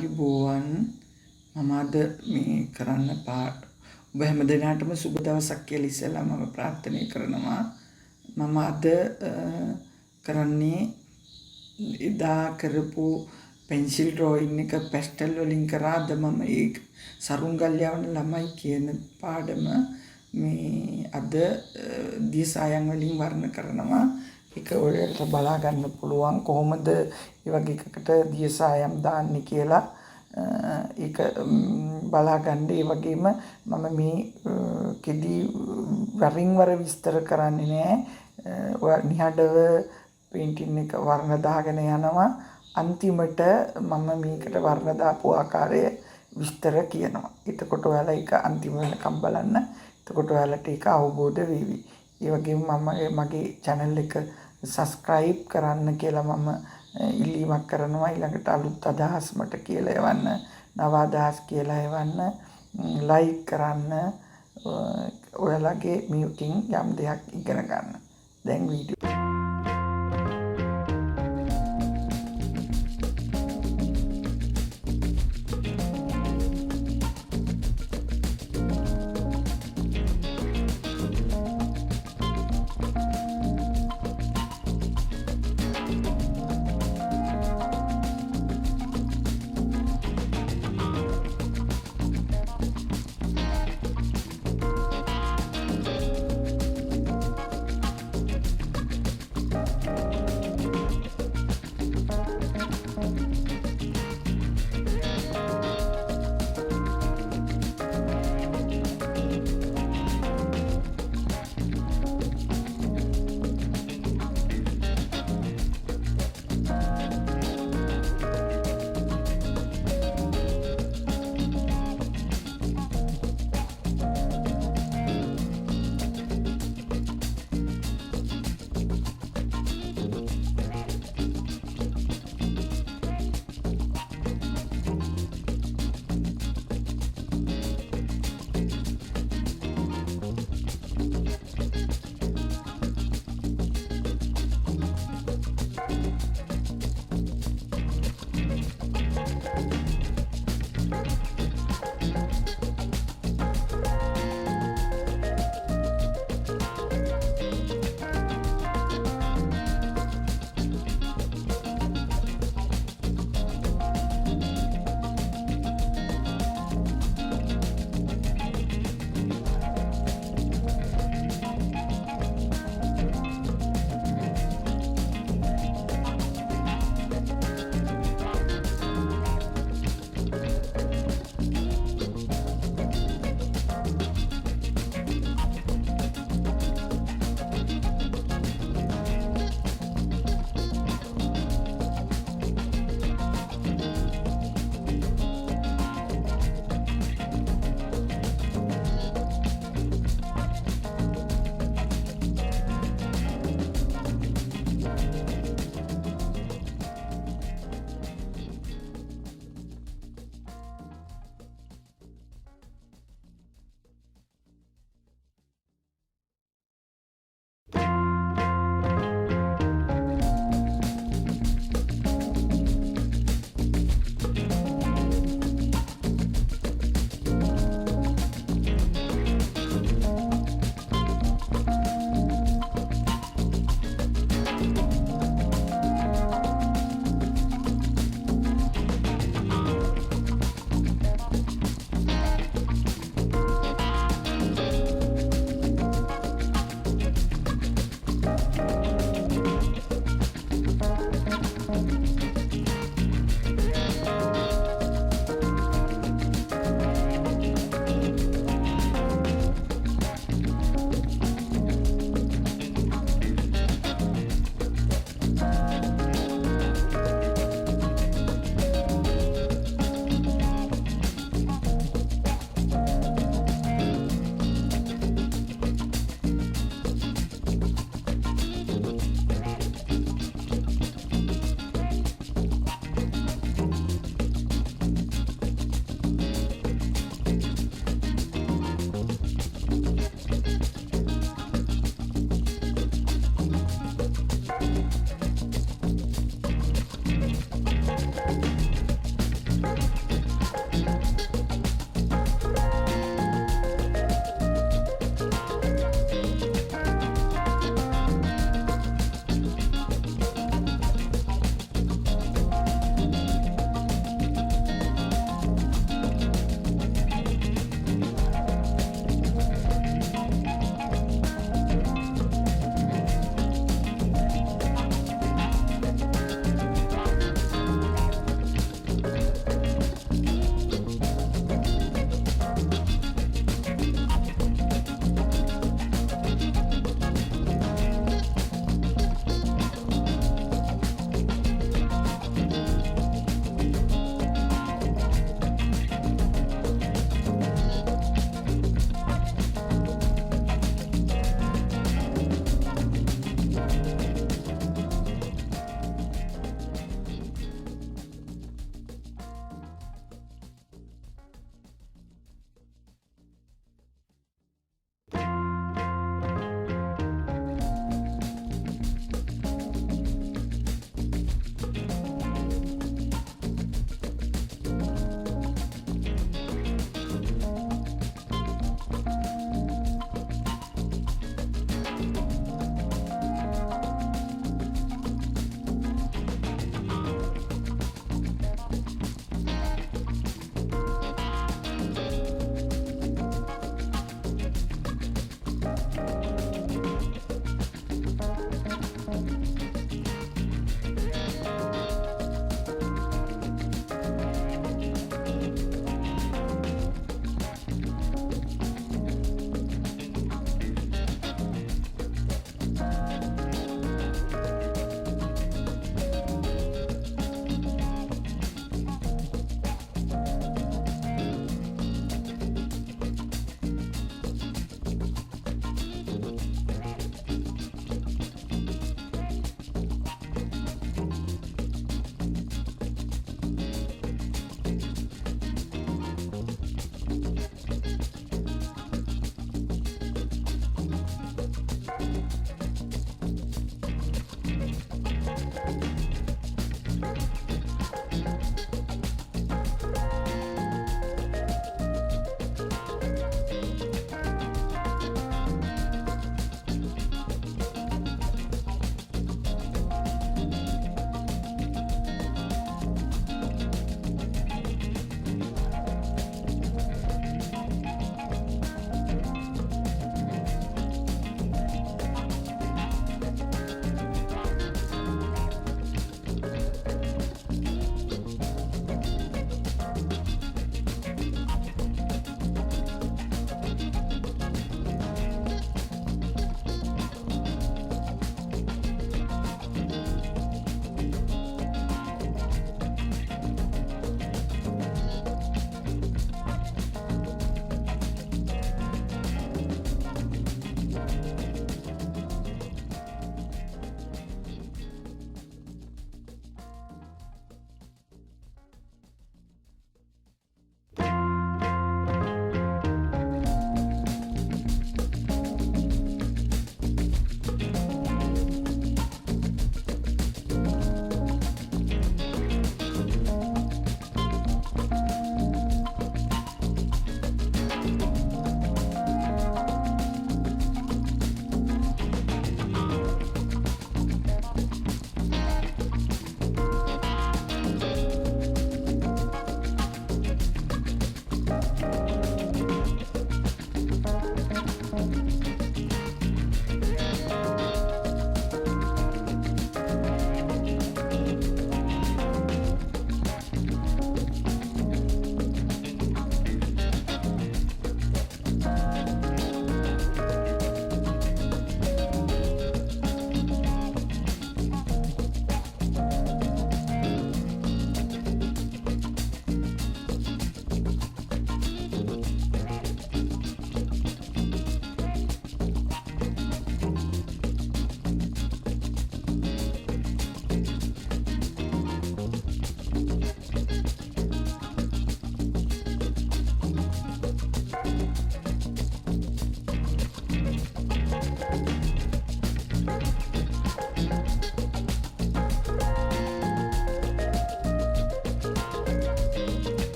ආයුබෝවන් මම අද මේ කරන්න ඔබ හැම දිනකටම සුබ දවසක් කියලා ඉස්සෙල්ලා මම ප්‍රාර්ථනා කරනවා. මම අද කරන්නේ එදා කරපු පෙන්සිල් ඩ්‍රොයින් එක පැස්ටල් වලින් කරා. අද මම ඒ සරුංගල් යවන ළමයි කියන පාඩම මේ අද දියසායන් වලින් වර්ණ කරනවා. ඒක ඔයාලට බලා ගන්න පුළුවන් කොහොමද මේ වගේ එකකට දියසායම් දාන්නේ කියලා. ඒක බලා ගන්න. ඒ වගේම මම මේ කෙඩි වරින් වර විස්තර කරන්නේ නැහැ. ඔයා නිහඬව පේන්ටින් එක වර්ණ දාගෙන යනවා. අන්තිමට මම මේකට වර්ණ දාපු ආකාරය විස්තර කියනවා. එතකොට ඔයාලා ඒක අන්තිම වෙනකම් බලන්න. එතකොට ඔයාලට ඒක අවබෝධ වෙවි. ඒ වගේම මගේ channel එක subscribe කරන්න කියලා මම ඉල්ලීමක් කරනවා. ඊළඟට අලුත් අදහස් මට කියලා එවන්න, නව අදහස් කියලා එවන්න, like කරන්න. ඔයාලගේ මියුටින් යම් දෙයක් ඉගෙන ගන්න. දැන් වීඩියෝ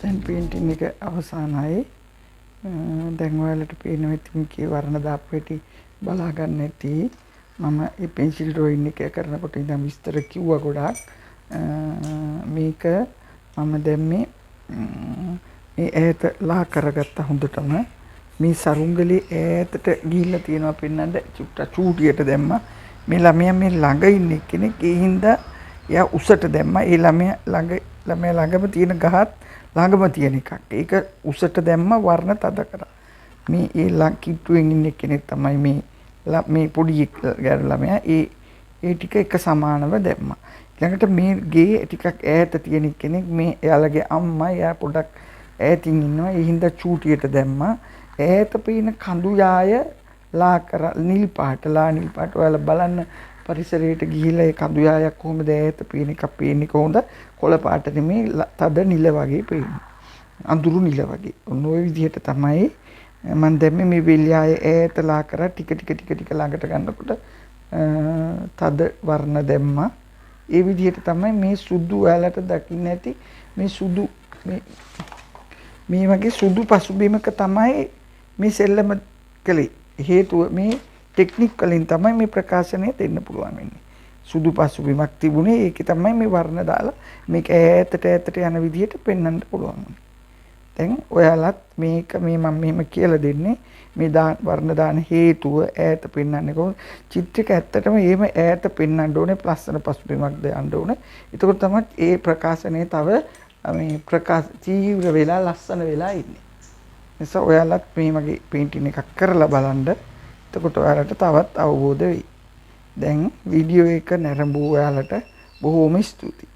දැන් පේන්ටින් එක අවසానයි. දැන් ඔයාලට පේනවා ඉතින් කී වර්ණ දාපු හැටි බලා ගන්න ඇති. මම මේ පෙන්සිල් ඩ්‍රොයින් එක කරනකොට ඉඳන් විස්තර කිව්වා ගොඩාක්. මේක මම දැන් මේ ඈත ලා කරගත්ත හොඳටම මේ සරුංගලේ ඈතට ගිහිල්ලා තියෙනවා පෙන්නන්න චූටියට දැම්මා. මේ ළමයා මේ ළඟ ඉන්න කෙනෙක් ඒ හින්දා එයා උසට දැම්මා. ඒ ළමයා ළඟම තියෙන ගහත් ළඟම තියෙන එකක්. ඒක උසට දැම්මා වර්ණ තද කරා. මේ ඒ කිට්ටුවෙන් ඉන්න කෙනෙක් තමයි මේ පොඩි ළමයා ඒ ටික එක සමානව දැම්මා. ඊළඟට මේ ගේ ටිකක් ඈත තියෙන කෙනෙක් මේ එයාලගේ අම්මා එයා පොඩක් ඈතින් ඉන්නවා. ඒ හින්දා චූටියට දැම්මා. ඈත පේන කඳු යාය නිල් පාට ඔයාලා බලන්න පරිසරයට ගිහිල්ලා ඒ කඳු යායක් කොහොමද ඈත පේන එකක් පේන්නේ කොහොමද කොළ පාට නෙමේ තද නිල වගේ පේන්නේ. අඳුරු නිල වගේ. ඔන්න ඔය විදිහට තමයි මම දැම්මේ මේ වෙල් යාය ඈත ලා කරා ටික ළඟට ගන්නකොට තද වර්ණ දැම්මා. ඒ විදිහට තමයි මේ සුදු ඔයාලට දකින්න ඇති මේ සුදු මේ වගේ සුදු පසුබිමක තමයි මේ සෙල්ලම කළේ. හේතුව මේ ටෙක්නික් වලින් තමයි මේ ප්‍රකාශනය දෙන්න පුළුවන් වෙන්නේ. සුදු පසුබිමක් තිබුණේ ඒකේ තමයි මේ වර්ණ දාලා මේක ඈතට යන විදිහට පෙන්වන්න පුළුවන්. දැන් ඔයාලත් මේක මම මෙහෙම කියලා දෙන්නේ මේ වර්ණ දාන හේතුව ඈත පෙන්වන්නේ කොහොමද? චිත්‍රයක ඇත්තටම එහෙම ඈත පෙන්වන්න ඕනේ ලස්සන පසුබිමක් දාන්න ඕනේ. එතකොට තමයි ඒ ප්‍රකාශනය තව මේ තීව්‍ර වෙලා ලස්සන වෙලා ඉන්නේ. නිසා ඔයාලත් මේ වගේ පේන්ටින් එකක් කරලා බලන්න. එතකොට ඔයාලට තවත් අවබෝධ වෙයි. දැන් වීඩියෝ එක නැරඹුව ඔයාලට බොහොම ස්තුතියි.